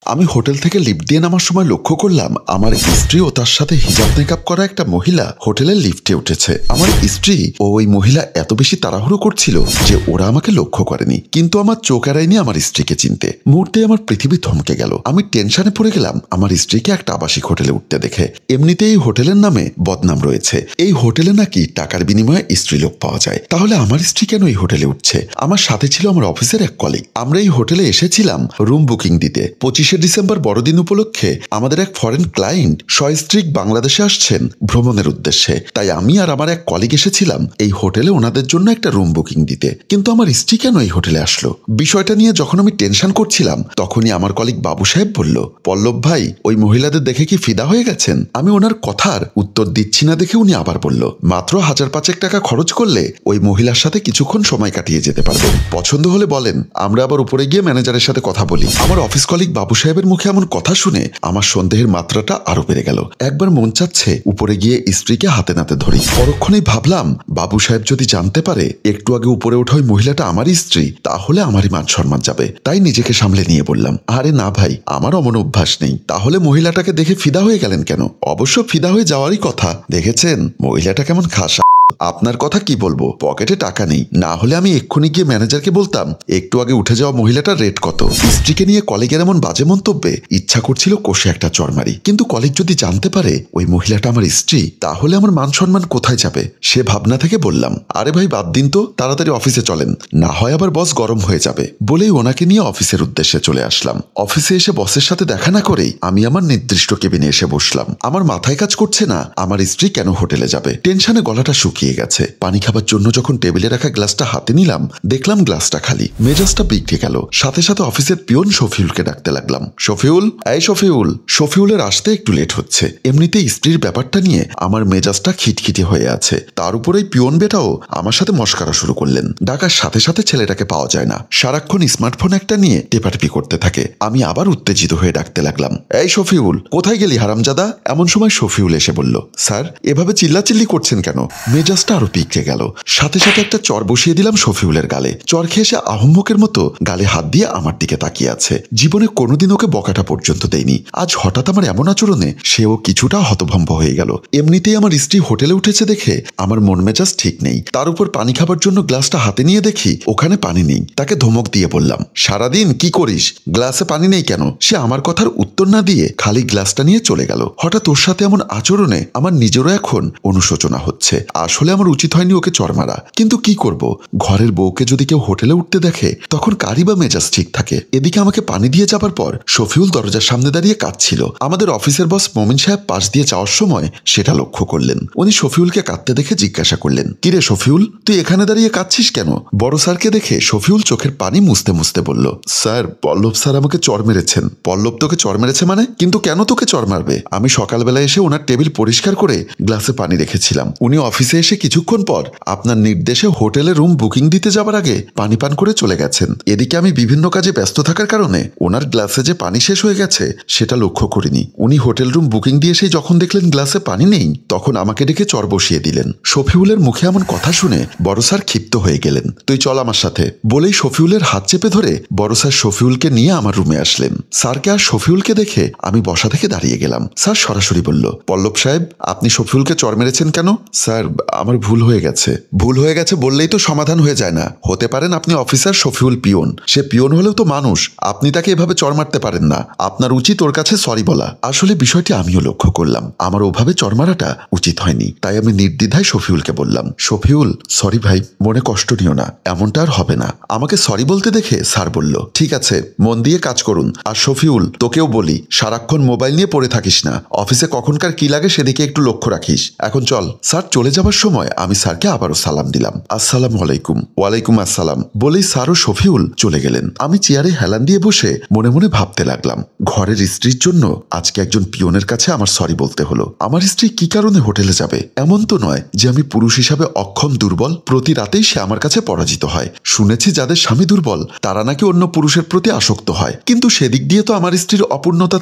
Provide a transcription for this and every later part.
আমি হোটেল থেকে লিফট দিয়ে নামার সময় লক্ষ্য করলাম আমার স্ত্রী ও তার সাথে হিজাব মেকআপ করা একটা মহিলা হোটেলের লিফটে উঠেছে। আমার স্ত্রী ও ওই মহিলা এত বেশি তাড়াহুড়ো করছিল যে ওরা আমাকে লক্ষ্য করেনি, কিন্তু আমার চোখ এড়ায়নি আমার স্ত্রীকে চিনতে। মুহূর্তে আমার পৃথিবী থমকে গেল। আমি টেনশনে পড়ে গেলাম আমার স্ত্রীকে একটা আবাসিক হোটেলে উঠতে দেখে। এমনিতেই এই হোটেলের নামে বদনাম রয়েছে, এই হোটেলে নাকি টাকার বিনিময়ে স্ত্রীলোক পাওয়া যায়। তাহলে আমার স্ত্রী কেন এই হোটেলে উঠছে? আমার সাথে ছিল আমার অফিসের এক কলিগ। আমরা এই হোটেলে এসেছিলাম রুম বুকিং দিতে। 25শে ডিসেম্বর বড়দিন উপলক্ষে আমাদের এক ফরেন ক্লায়েন্ট সস্ত্রীক বাংলাদেশে আসছেন ভ্রমণের উদ্দেশ্যে। তাই আমি আর আমার এক কলিগ এসেছিলাম এই হোটেলে ওনাদের জন্য একটা রুম বুকিং দিতে। কিন্তু আমার স্ত্রী কেন এই হোটেলে আসলো? বিষয়টা নিয়ে যখন আমি টেনশন করছিলাম তখনই আমার কলিগ বাবু সাহেব বলল, পল্লব ভাই, ওই মহিলাদের দেখে কি ফিদা হয়ে গেছেন? আমি ওনার কথার উত্তর দিচ্ছি না দেখে উনি আবার বলল, মাত্র 1000-5 টাকা খরচ করলে ওই মহিলার সাথে কিছুক্ষণ সময় কাটিয়ে যেতে পারবেন। পছন্দ হলে বলেন, আমরা আবার উপরে গিয়ে ম্যানেজারের সাথে কথা বলি। আমার অফিস কলিগ বাবু সাহেবের মুখে এমন কথা শুনে আমার সন্দেহের মাত্রাটা আরো বেড়ে গেল। একবার মন চাচ্ছে উপরে গিয়ে স্ত্রীকে হাতে নাতে ধরি। পরক্ষণেই ভাবলাম, বাবু সাহেব যদি জানতে পারে একটু আগে উপরে ওঠা ওই মহিলাটা আমারই স্ত্রী, তাহলে আমারই মান সম্মান যাবে। তাই নিজেকে সামলে নিয়ে বললাম, আরে না ভাই, আমার অমন অভ্যাস নেই। তাহলে মহিলাটাকে দেখে ফিদা হয়ে গেলেন কেন? অবশ্য ফিদা হয়ে যাওয়ারই কথা। দেখেছেন মহিলাটা কেমন খাসা। আপনার কথা কি বলবো, পকেটে টাকা নেই, না হলে আমি এক্ষুনি গিয়ে ম্যানেজারকে বলতাম একটু আগে উঠে যাওয়া মহিলাটার রেট কত। স্ত্রীকে নিয়ে কলিগের এমন বাজে মন্তব্যে ইচ্ছা করছিল কষে একটা চড় মারি, কিন্তু কলিগ যদি জানতে পারে ওই মহিলাটা আমার স্ত্রী, তাহলে আমার মান সম্মান কোথায় যাবে? সে ভাবনা থেকে বললাম, আরে ভাই বাদ দিন তো, তাড়াতাড়ি অফিসে চলেন, না হয় আবার বস গরম হয়ে যাবে। বলেই ওনাকে নিয়ে অফিসের উদ্দেশ্যে চলে আসলাম। অফিসে এসে বসের সাথে দেখা না করেই আমি আমার নির্দিষ্ট কেবিনে এসে বসলাম। আমার মাথায় কাজ করছে না আমার স্ত্রী কেন হোটেলে যাবে। টেনশনে গলাটা শুকিয়ে গেছে। পানি খাবার জন্য যখন টেবিলে রাখা গ্লাসটা হাতে নিলাম, দেখলাম গ্লাসটা খালি। মেজাজটা বিগড়ে গেল। সাথে সাথে অফিসের পিয়ন শফিউলকে ডাকতে লাগলাম, শফিউল, এই শফিউল। শফিউলের আসতে একটু লেট হচ্ছে। এমনিতেই স্ত্রীর ব্যাপারটা নিয়ে আমার মেজাজটা খিটখিটে হয়ে আছে, তার উপরে পিয়ন বেটাও আমার সাথে মস্কারা শুরু করলেন। ডাকার সাথে সাথে ছেলেটাকে পাওয়া যায় না, সারাক্ষণ স্মার্টফোন একটা নিয়ে টেপাটেপি করতে থাকে। আমি আবার উত্তেজিত হয়ে ডাকতে লাগলাম, এই শফিউল, কোথায় গেলি হারামজাদা? এমন সময় শফিউল এসে বলল, স্যার এভাবে চিল্লাচিল্লি করছেন কেন? মেজাজটা আরো পিকড়ে গেল। সাথে সাথে একটা চর বসিয়ে দিলাম শফিউলের গালে। চর খেয়ে সে আহম্মকের মতো গালে হাত দিয়ে আমার দিকে তাকিয়ে আছে। জীবনে কোনোদিন ওকে বকাটা পর্যন্ত দেয়নি, আজ হঠাৎ আমার এমন আচরণে সেও কিছুটা হতভম্ব হয়ে গেল। এমনিতেই আমার স্ত্রী হোটেলে উঠেছে দেখে আমার মন মেজাজ ঠিক নেই, তার উপর পানি খাবার জন্য গ্লাসটা হাতে নিয়ে দেখি ওখানে পানি নেই। তাকে ধমক দিয়ে বললাম, সারাদিন কি করিস, গ্লাসে পানি নেই কেন? সে আমার কথার উত্তর না দিয়ে খালি গ্লাসটা নিয়ে চলে গেল। হঠাৎ ওর সাথে এমন আচরণে আমার নিজেরও এখন অনুশোচনা হচ্ছে। আসলে আমার উচিত হয়নি ওকে চর মারা, কিন্তু কি করব, ঘরের বউকে যদি কেউ হোটেলে উঠতে দেখে তখন কারই বা মেজাজ ঠিক থাকে। এদিকে আমাকে পানি দিয়ে যাবার পর শফিউল দরজার সামনে দাঁড়িয়ে কাঁদছিল। আমাদের অফিসের বস মমিন সাহেব পাশ দিয়ে যাওয়ার সময় সেটা লক্ষ্য করলেন। উনি শফিউলকে কাঁদতে দেখে জিজ্ঞাসা করলেন, কিরে শফিউল, তুই এখানে দাঁড়িয়ে কাঁদছিস কেন? বড় স্যারকে দেখে শফিউল চোখের পানি মুছতে মুছতে বলল, স্যার পল্লব স্যার আমাকে চর মেরেছেন। পল্লব তোকে চর মেরেছে মানে? কিন্তু কেন তোকে চর মারবে? আমি সকালবেলা এসে ওনার টেবিল পরিষ্কার করে গ্লাসে পানি রেখেছিলাম। উনি অফিসে এসে কিছুক্ষণ পর আপনার নির্দেশে হোটেলে রুম বুকিং দিতে যাবার আগে পানি পান করে চলে গেছেন। এদিকে আমি বিভিন্ন কাজে ব্যস্ত থাকার কারণে ওনার গ্লাসে যে পানি শেষ হয়ে গেছে সেটা লক্ষ্য করিনি। উনি হোটেল রুম বুকিং দিয়ে সেই যখন দেখলেন গ্লাসে পানি নেই, তখন আমাকে ডেকে চর বসিয়ে দিলেন। শফিউলের মুখে এমন কথা শুনে বড় স্যার ক্ষিপ্ত হয়ে গেলেন। তুই চল আমার সাথে, বলেই শফিউলের হাত চেপে ধরে বড় স্যার শফিউলকে নিয়ে আমার রুমে আসলেন। স্যারকে আর শফিউলকে দেখে আমি বসা থেকে দাঁড়িয়ে গেলাম। স্যার সরাসরি বলল, পল্লব সাহেব, আপনি শফিউলকে চর মেরেছেন কেন? স্যার আমার ভুল হয়ে গেছে। ভুল হয়ে গেছে বললেই তো সমাধান হয়ে যায় না। হতে পারেন আপনি অফিসার, শফিউল পিয়ন। সে পিয়ন হলেও তো মানুষ, আপনি তাকে এভাবে চর মারতে পারেন না। আপনার উচিত ওর কাছে সরি বলা। আসলে বিষয়টি আমিও লক্ষ্য করলাম, আমার ওভাবে চর মারাটা উচিত হয়নি। তাই আমি নির্দ্বিধায় শফিউলকে বললাম, শফিউল সরি ভাই, মনে কষ্ট নিও না, এমনটা আর হবে না। আমাকে সরি বলতে দেখে স্যার বলল, ঠিক আছে, মন দিয়ে কাজ করুন। আর শফিউল, তোকেও বলি, সারাক্ষণ মোবাইল নিয়ে পড়ে থাকিস না, অফিসে কখনকার কি লাগে সেদিকে একটু লক্ষ্য রাখিস। এখন চল। স্যার চলে যাবার সময় আমি স্যারকে আবারও সালাম দিলাম, আসসালামু আলাইকুম। ওয়ালাইকুম আসসালাম বলেই স্যার ও শফিউল চলে গেলেন। আমি চেয়ারে হেলান দিয়ে বসে মনে মনে ভাবতে লাগলাম, ঘরের স্ত্রীর জন্য আজকে একজন পিয়নের কাছে আমার সরি বলতে হলো। আমার স্ত্রী কি কারণে হোটেলে যাবে? এমন তো নয় যে আমি পুরুষ হিসাবে অক্ষম, দুর্বল। প্রতি রাতেই সে আমার কাছে পরাজিত হয়। শুনেছি যাদের স্বামী দুর্বল তারা নাকি অন্য পুরুষের প্রতি আসক্ত হয়, কিন্তু সেদিক দিয়ে তো আমার স্ত্রীর অপূর্ণতা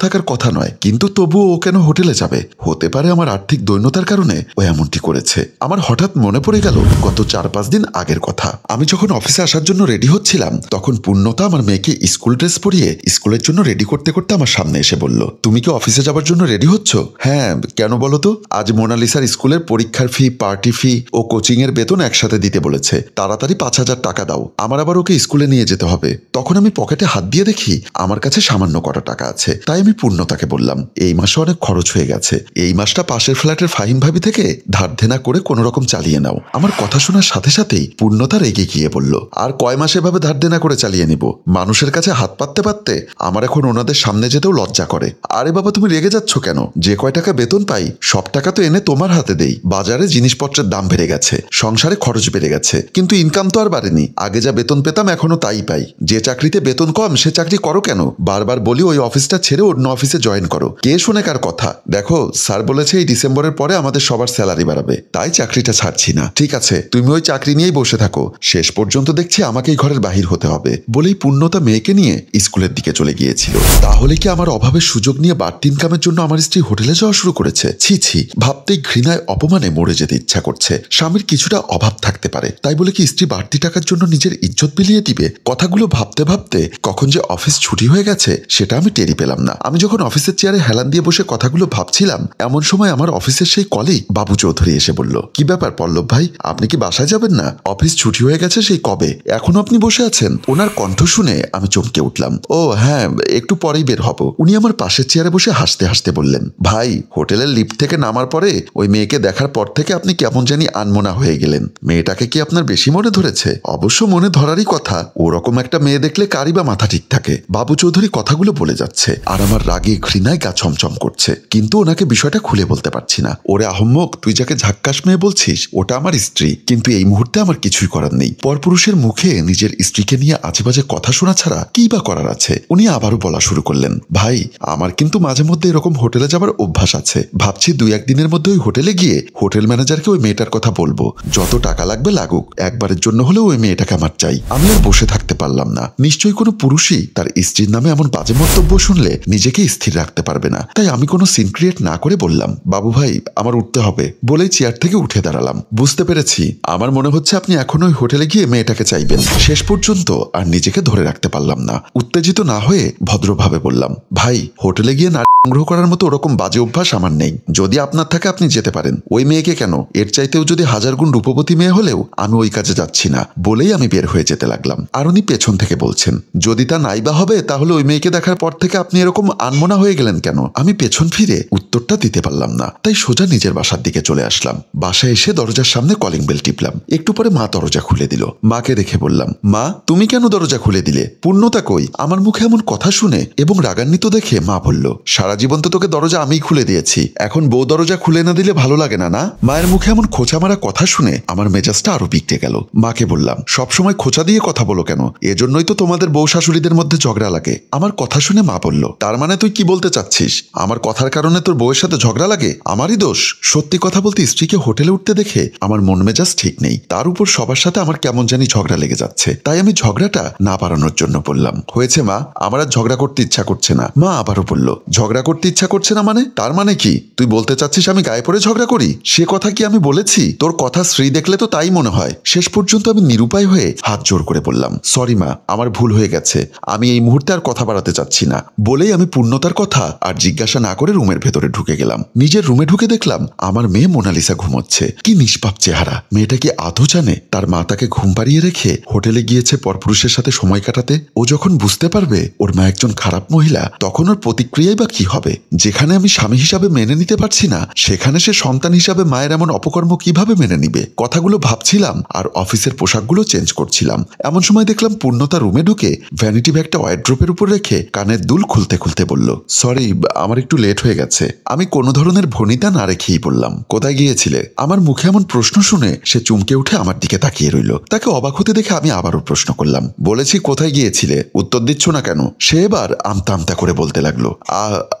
থাকার কথা নয়। কিন্তু তবুও ও কেন হোটেলে যাবে? হতে পারে আমার আর্থিক দৈন্যতার কারণে ও এমনটি করেছে। আমার হঠাৎ মনে পড়ে গেল গত 4-5 দিন আগের কথা। আমি যখন অফিসে আসার জন্য রেডি হচ্ছিলাম তখন পূর্ণতা আমার মেয়েকে স্কুল ড্রেস পরিয়ে স্কুলের জন্য রেডি করতে করতে আমার সামনে এসে বলল, তুমি কি অফিসে যাবার জন্য রেডি হচ্ছ? হ্যাঁ, কেন বলো তো? আজ মোনালিসার স্কুলের পরীক্ষার ফি, পার্টি ফি ও কোচিং এর বেতন একসাথে দিতে বলেছে। তাড়াতাড়ি 5,000 টাকা দাও, আমার আবার ওকে স্কুলে নিয়ে যেতে হবে। তখন আমি পকেটে হাত দিয়ে দেখি আমার কাছে সামান্য কটা টাকা আছে। তাই আমি পূর্ণতাকে বললাম, এই মাসে অনেক খরচ হয়ে গেছে, এই মাসটা পাশের ফ্ল্যাটের ফাহিম ভাবি থেকে ধার দেনা করে কোনো রকম চালিয়ে নাও। আমার কথা শোনার সাথে সাথেই পূর্ণতা রেগে গিয়ে বলল, আর কয় মাস এভাবে ধার দেনা করে চালিয়ে নিব? মানুষের কাছে হাত পাততে পাততে আমার এখন ওনাদের সামনে যেতেও লজ্জা করে। আরে বাবা, তুমি রেগে যাচ্ছ কেন? যে কয় টাকা বেতন পাই সব টাকা তো এনে তোমার হাতে দেই। বাজারে জিনিসপত্রের দাম বেড়ে গেছে, সংসারে খরচ বেড়ে গেছে, কিন্তু ইনকাম তো আর বাড়েনি। আগে যা বেতন পেতাম এখনো তাই পাই। যে চাকরিতে বেতন কম সে চাকরি করো কেন? বারবার বলি ওই অফিসটা ছেড়ে অন্য অফিসে জয়েন করো। কে শোনে কার কথা? দেখো, স্যার বলেছে এই ডিসেম্বরের পরে আমাদের সবার স্যালারি বাড়াবে, তাই চাকরিটা ছাড়ছি না। ঠিক আছে, তুমি ওই চাকরি নিয়েই বসে থাকো, শেষ পর্যন্ত দেখছি আমাকেই ঘরের বাহির হতে হবে। বলেই পূর্ণতা মেয়েকে নিয়ে স্কুলের দিকে চলে গিয়েছিল। তাহলে কি আমার অভাবের সুযোগ নিয়ে বাড়তি ইনকামের জন্য আমার স্ত্রী হোটেলে যাওয়া শুরু করেছে? ছি ছি, ভাবতেই ঘৃণায় অপমানে মরে যেতে ইচ্ছা করছে। স্বামীর কিছুটা অভাব থাকতে পারে, তাই বলে কি স্ত্রী বাড়তি টাকার জন্য নিজের ইজ্জত বিলিয়ে দিবে? কথাগুলো ভাবতে ভাবতে কখন যে অফিস ছুটি হয়ে গেছে সেটা আমি টেরি পেলাম না। আমি যখন অফিসের চেয়ারে হেলান দিয়ে বসে কথাগুলো ভাবছিলাম, এমন সময় আমার অফিসের সেই কলিগ বাবু চৌধুরী এসে বলল, কি ব্যাপার পল্লব ভাই, আপনি কি বাসায় যাবেন না? অফিস ছুটি হয়ে গেছে সেই কবে, এখনো আপনি বসে আছেন? ওনার কণ্ঠ শুনে আমি চমকে উঠলাম। ও হ্যাঁ, একটু পরেই বের হব। উনি আমার পাশের চেয়ারে বসে হাসতে হাসতে বললেন, ভাই, হোটেলের লিফট থেকে নামার পরে ওই মেয়েকে দেখার পর থেকে আপনি কেমন জানি আনমনা হয়ে গেলেন। মেয়েটাকে কি আপনার বেশি মনে ধরেছে? অবশ্য মনে ধরারই কথা, ওরকম একটা মেয়ে দেখলে কারই বা মাথা ঠিক থাকে। বাবু চৌধুরী কথাগুলো বলে যাচ্ছে আর আমার রাগে ঘৃণায় গা ছমছম করছে, কিন্তু ওনাকে বিষয়টা খুলে বলতে পারছি না। ওরে আহম্মক, তুই যাকে ঝাক্কাস মেয়ে বলছিস ওটা আমার স্ত্রী, কিন্তু এই মুহূর্তে আমার কিছুই করার নেই। পরপুরুষের মুখে নিজের স্ত্রীকে নিয়ে আজেবাজে কথা শোনা ছাড়া কি বা করার আছে? উনি আবারও বলা শুরু করলেন, ভাই, আমার কিন্তু মাঝে মধ্যে এরকম হোটেলে যাবার অভ্যাস আছে। ভাবছি 2-1 দিনের মধ্যে ওই হোটেলে গিয়ে হোটেল ম্যানেজারকে ওই মেয়েটার কথা বলবো। যত টাকা লাগবে লাগুক, একবারের জন্য হলেও ওই মেয়েটাকে আমার চাই। আমি আর বসে থাকতে পারলাম না। নিশ্চয়ই কোনো পুরুষই তার স্ত্রীর নামে এমন বাজে মন্তব্য শুনলে নিজেকে স্থির রাখতে পারবে না। তাই আমি কোনো সিন ক্রিয়েট না করে বললাম, বাবু ভাই, আমার উঠতে হবে। বলেই চেয়ার থেকে উঠে দাঁড়ালাম। বুঝতে পেরেছি, আমার মনে হচ্ছে আপনি এখন ওই হোটেলে গিয়ে মেয়েটাকে চাইবেন। শেষ পর্যন্ত আর নিজেকে ধরে রাখতে পারলাম না। উত্তেজিত না হয়ে ভদ্রভাবে বললাম, ভাই, হোটেলে গিয়ে না সংগ্রহ করার মতো ওরকম বাজে অভ্যাস আমার নেই। যদি আপনার থাকে আপনি যেতে পারেন। ওই মেয়েকে কেন, এর চাইতেও যদি 1000 গুণ রূপবতী মেয়ে হলেও আমি ওই কাজে যাচ্ছি না। বলেই আমি বের হয়ে যেতে লাগলাম। আর উনি পেছন থেকে বলছেন, যদি তা নাইবা হবে তাহলে ওই মেয়েকে দেখার পর থেকে আপনি এরকম আনমনা হয়ে গেলেন কেন? আমি পেছন ফিরে উত্তরটা দিতে পারলাম না, তাই সোজা নিজের বাসার দিকে চলে আসলাম। বাসায় এসে দরজার সামনে কলিং বেল টিপলাম। একটু পরে মা দরজা খুলে দিল। মাকে দেখে বললাম, মা, তুমি কেন দরজা খুলে দিলে? পূর্ণতা কই? আমার মুখে এমন কথা শুনে এবং রাগান্বিত দেখে মা বলল, সারা জীবন তো তোকে দরজা আমিই খুলে দিয়েছি, এখন বউ দরজা খুলে না দিলে ভালো লাগে না? না। মায়ের মুখে এমন খোঁচা মারা কথা শুনে আমার মেজাজটা আরো বিগড়ে গেল। মাকে বললাম, সবসময় খোঁচা দিয়ে কথা বলো কেন? এজন্যই তো তোমাদের বউ শাশুড়িদের মধ্যে ঝগড়া লাগে। আমার কথা শুনে মা বলল, তার মানে তুই কি বলতে চাচ্ছিস আমার কথার কারণে তোর বউয়ের সাথে ঝগড়া লাগে? আমারই দোষ? সত্যি কথা বলতে স্ত্রীকে হোটেলে উঠতে দেখে আমার মন মেজাজ ঠিক নেই। তার উপর সবার সাথে আমার কেমন জানি ঝগড়া লেগে যাচ্ছে। তাই আমি ঝগড়াটা না বাড়ানোর জন্য বললাম, হয়েছে মা, আমার আর ঝগড়া করতে ইচ্ছা করছে না। মা আবারও বলল, ঝগড়া করতে ইচ্ছা করছে না মানে? তার মানে কি তুই বলতে চাচ্ছিস আমি গায়ে পড়ে ঝগড়া করি? সে কথা কি আমি বলেছি? তোর কথা স্ত্রী দেখলে তো তাই মনে হয়। শেষ পর্যন্ত আমি নিরুপায় হয়ে হাত জোর করে বললাম, সরি মা, আমার ভুল হয়ে গেছে, আমি এই মুহূর্তে আর কথা বাড়াতে চাচ্ছি না। বলেই আমি পূর্ণতার কথা আর জিজ্ঞাসা না করে রুমের ভেতরে ঢুকে গেলাম। নিজের রুমে ঢুকে দেখলাম আমার মেয়ে মোনালিসা ঘুমোচ্ছে। কি নিষ্পাপ চেহারা! মেয়েটা কি আদৌ জানে তার মা তাকে ঘুম পাড়িয়ে রেখে হোটেলে গিয়েছে পরপুরুষের সাথে সময় কাটাতে? ও যখন বুঝতে পারবে ওর মা একজন খারাপ মহিলা, তখন ওর প্রতিক্রিয়াই বা কি হবে? যেখানে আমি স্বামী হিসাবে মেনে নিতে পারছি না, সেখানে সে সন্তান হিসাবে মায়ের এমন অপকর্ম কিভাবে মেনে নিবে? কথাগুলো ভাবছিলাম আর অফিসের পোশাকগুলো চেঞ্জ করছিলাম। এমন সময় দেখলাম পূর্ণতা রুমে ঢুকে ভ্যানিটি ব্যাগটা ওয়ার্ড্রোপের উপর রেখে কানের দুল খুলতে খুলতে বলল, সরি, আমার একটু লেট হয়ে গেছে। আমি কোনো ধরনের ভনিতা না রেখেই বললাম, কোথায় গিয়েছিলে? আমার মুখে এমন প্রশ্ন শুনে সে চমকে উঠে আমার দিকে তাকিয়ে রইল। তাকে অবাক হতে দেখে আমি আবারও প্রশ্ন করলাম, বলেছি কোথায় গিয়েছিলে, উত্তর দিচ্ছ না কেন? সে এবার আমতা আমতা করে বলতে লাগলো,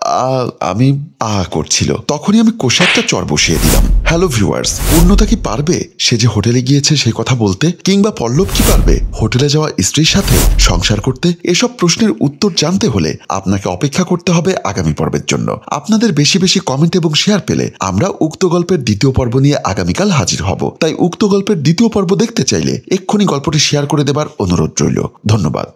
আমি করছিল। তখনই আমি কষে একটা চর বসিয়ে দিলাম। হ্যালো ভিউয়ার্স, পূর্ণতা কি পারবে সে যে হোটেলে গিয়েছে সেই কথা বলতে? কিংবা পল্লব কি পারবে হোটেলে যাওয়া স্ত্রীর সাথে সংসার করতে? এসব প্রশ্নের উত্তর জানতে হলে আপনাকে অপেক্ষা করতে হবে আগামী পর্বের জন্য। আপনাদের বেশি বেশি কমেন্ট এবং শেয়ার পেলে আমরা উক্ত গল্পের দ্বিতীয় পর্ব নিয়ে আগামীকাল হাজির হব। তাই উক্ত গল্পের দ্বিতীয় পর্ব দেখতে চাইলে এক্ষুনি গল্পটি শেয়ার করে দেবার অনুরোধ রইল। ধন্যবাদ।